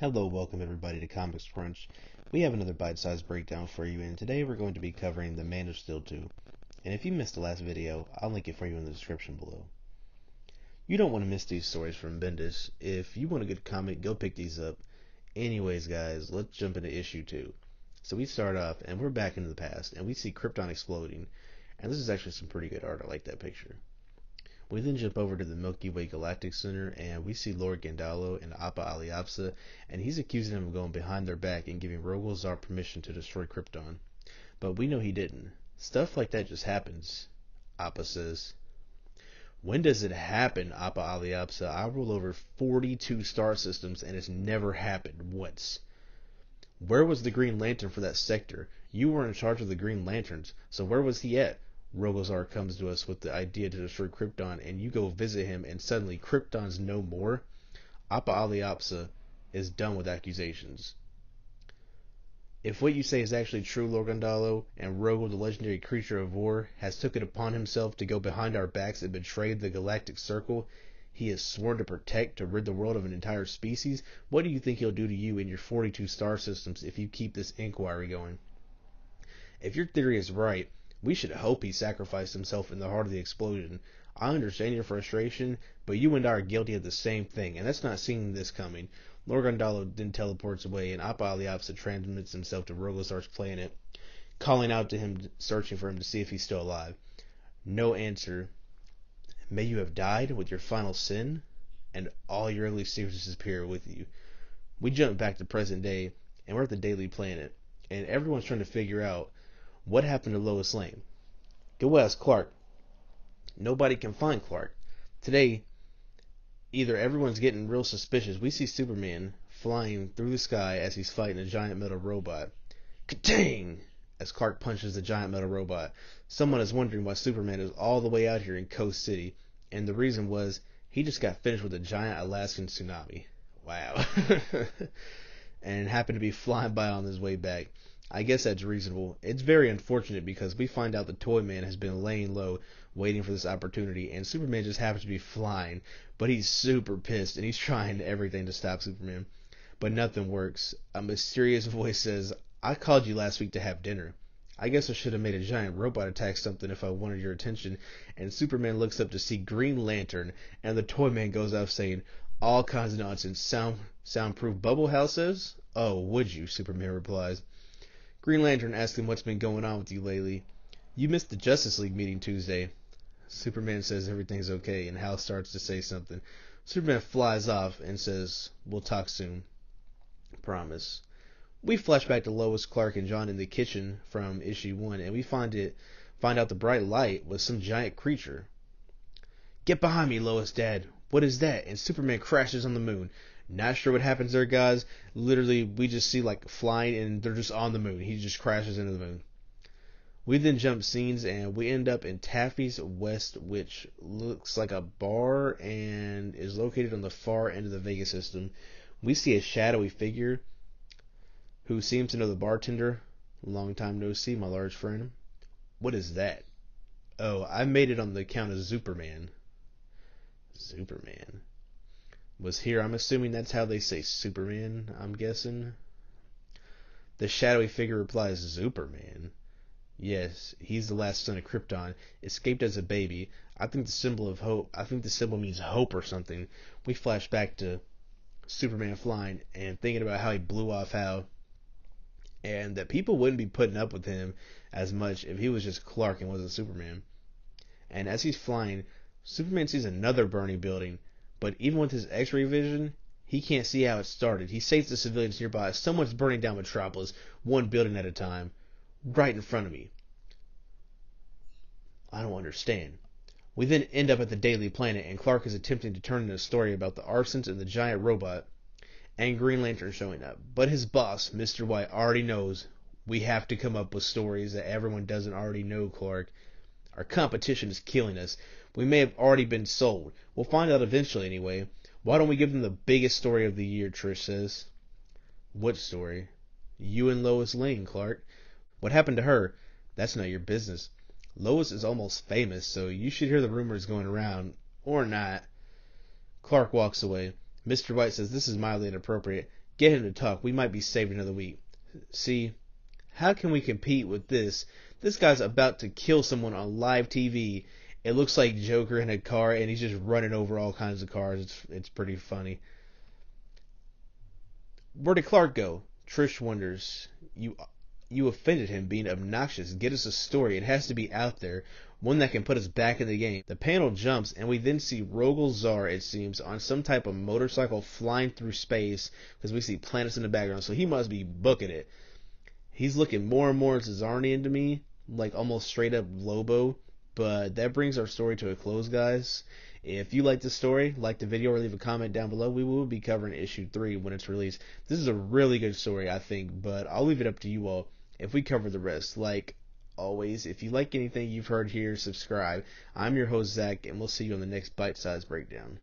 Hello, welcome everybody to Comics Crunch. We have another bite-sized breakdown for you, and today we're going to be covering the Man of Steel 2. And if you missed the last video, I'll link it for you in the description below. You don't want to miss these stories from Bendis. If you want a good comic, go pick these up. Anyways, guys, let's jump into issue 2. So we start off, and we're back into the past, and we see Krypton exploding. And this is actually some pretty good art. I like that picture. We then jump over to the Milky Way Galactic Center, and we see Lord Gandallo and Appa Aliapsa, and he's accusing them of going behind their back and giving Rogol Zaar permission to destroy Krypton. But we know he didn't. Stuff like that just happens, Appa says. When does it happen, Appa Aliapsa? I rule over 42 star systems, and it's never happened once. Where was the Green Lantern for that sector? You were in charge of the Green Lanterns, so where was he at? Rogol Zaar comes to us with the idea to destroy Krypton, and you go visit him, and suddenly Krypton's no more. Appa Aliapsa is done with accusations. If what you say is actually true, Lord Gandallo, and Rogol, the legendary creature of war, has took it upon himself to go behind our backs and betray the Galactic Circle he has sworn to protect to rid the world of an entire species, what do you think he'll do to you and your 42 star systems if you keep this inquiry going? If your theory is right, we should hope he sacrificed himself in the heart of the explosion. I understand your frustration, but you and I are guilty of the same thing, and that's not seeing this coming. Lord Gandallo then teleports away, and Appa Aliapsa transmits himself to Rogol Zaar's planet, calling out to him, searching for him to see if he's still alive. No answer. May you have died with your final sin, and all your ugly secrets disappear with you. We jump back to present day, and we're at the Daily Planet, and everyone's trying to figure out what happened to Lois Lane. Go ask Clark. Nobody can find Clark. Today, either everyone's getting real suspicious. We see Superman flying through the sky as he's fighting a giant metal robot. Ka-tang! As Clark punches the giant metal robot. Someone is wondering why Superman is all the way out here in Coast City, and the reason was he just got finished with a giant Alaskan tsunami. Wow. And happened to be flying by on his way back. I guess that's reasonable. It's very unfortunate because we find out the Toyman has been laying low, waiting for this opportunity, and Superman just happens to be flying, but he's super pissed, and he's trying everything to stop Superman. But nothing works. A mysterious voice says, I called you last week to have dinner. I guess I should have made a giant robot attack something if I wanted your attention. And Superman looks up to see Green Lantern, and the Toyman goes off saying, all kinds of nonsense. Soundproof bubble house says? Oh, would you? Superman replies. Green Lantern asks him what's been going on with you lately. You missed the Justice League meeting Tuesday. Superman says everything's okay, and Hal starts to say something. Superman flies off and says, we'll talk soon. Promise. We flash back to Lois, Clark, and John in the kitchen from issue 1, and we find out the bright light was some giant creature. Get behind me, Lois, Dad. What is that? And Superman crashes on the moon. Not sure what happens there, guys. Literally, we just see like flying, and they're just on the moon. He just crashes into the moon. We then jump scenes, and we end up in Taffy's West, which looks like a bar and is located on the far end of the Vegas system. We see a shadowy figure who seems to know the bartender. Long time no see, my large friend. What is that? Oh, I made it on the account of Superman. Superman was here. I'm assuming that's how they say Superman, I'm guessing. The shadowy figure replies, Superman? Yes, he's the last son of Krypton, escaped as a baby. I think the symbol means hope or something. We flash back to Superman flying and thinking about how he blew off Hal, and that people wouldn't be putting up with him as much if he was just Clark and wasn't Superman. And as he's flying, Superman sees another burning building, but even with his X-ray vision, he can't see how it started. He saves the civilians nearby. Someone's burning down Metropolis, one building at a time, right in front of me. I don't understand. We then end up at the Daily Planet, and Clark is attempting to turn in a story about the arsons and the giant robot, and Green Lantern showing up. But his boss, Mr. White, already knows we have to come up with stories that everyone doesn't already know, Clark. Our competition is killing us. We may have already been sold. We'll find out eventually anyway. Why don't we give them the biggest story of the year, Trish says. What story? You and Lois Lane, Clark. What happened to her? That's not your business. Lois is almost famous, so you should hear the rumors going around. Or not. Clark walks away. Mr. White says this is mildly inappropriate. Get him to talk. We might be saved another week. See, how can we compete with this? This guy's about to kill someone on live TV. It looks like Joker in a car, and he's just running over all kinds of cars. It's pretty funny. Where did Clark go? Trish wonders. You offended him being obnoxious. Get us a story. It has to be out there. One that can put us back in the game. The panel jumps, and we then see Rogol Zaar, it seems, on some type of motorcycle flying through space, because we see planets in the background, so he must be booking it. He's looking more and more Zarnian to me, like almost straight up Lobo. But that brings our story to a close, guys. If you like this story, like the video or leave a comment down below. We will be covering issue 3 when it's released. This is a really good story, I think, but I'll leave it up to you all if we cover the rest. Like always, if you like anything you've heard here, subscribe. I'm your host, Zach, and we'll see you on the next bite-sized breakdown.